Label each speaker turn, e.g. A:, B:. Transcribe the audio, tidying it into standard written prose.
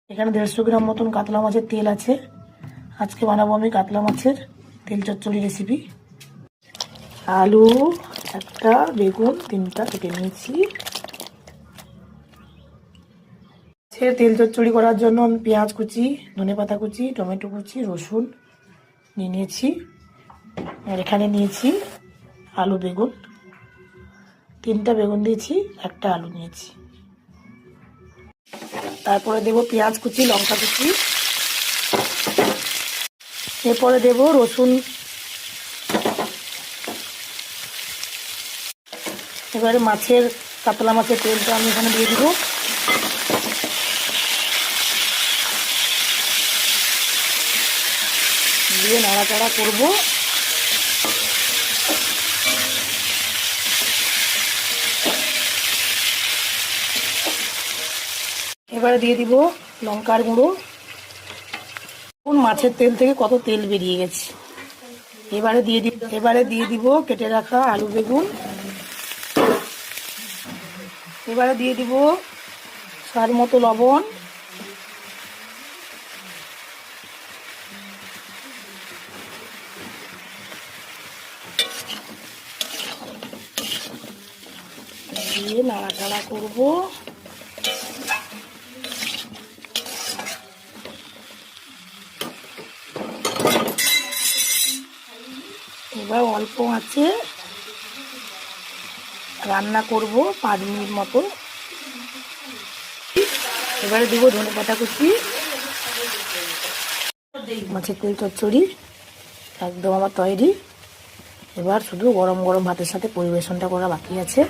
A: এখানে 150 গ্রাম মতন কাতলা মাছের তেল আছে। আজকে বানাবো আমি কাতলা মাছের তেল চচ্চড়ি রেসিপি। আলু একটা, বেগুন 3টা কেটে নিয়েছি। তেল চচ্চড়ি করার জন্য আমি পেঁয়াজ কুচি, ধনেপাতা কুচি, টমেটো কুচি, রসুন নিয়ে নিয়েছি। আর এখানে নিয়েছি আলু, বেগুন 3টা বেগুন দিয়েছি, একটা আলু নিয়েছি। তারপরে দেব পেঁয়াজ কুচি, লঙ্কা কুচি, এরপরে দেব রসুন। এবারে কাতলা মাছের তেলটা আমি এখানে দিয়ে দিব। দিয়ে নাড়াচাড়া করব। এবারে দিয়ে দিব লঙ্কার গুঁড়ো। মাছের তেল থেকে কত তেল বেরিয়ে গেছে। এবারে দিয়ে দিব কেটে রাখা আলু, বেগুন। এবারে দিয়ে দিব স্বাদ মতো লবণ। দিয়ে নাড়াচাড়া করব। এবার অল্প আঁচে রান্না করব 5 মিনিট মতো। এবারে দিব ধনেপাতা কুচি। মাছের তেল চচ্চড়ি একদম আমার তৈরি। এবার শুধু গরম গরম ভাতের সাথে পরিবেশনটা করা বাকি আছে।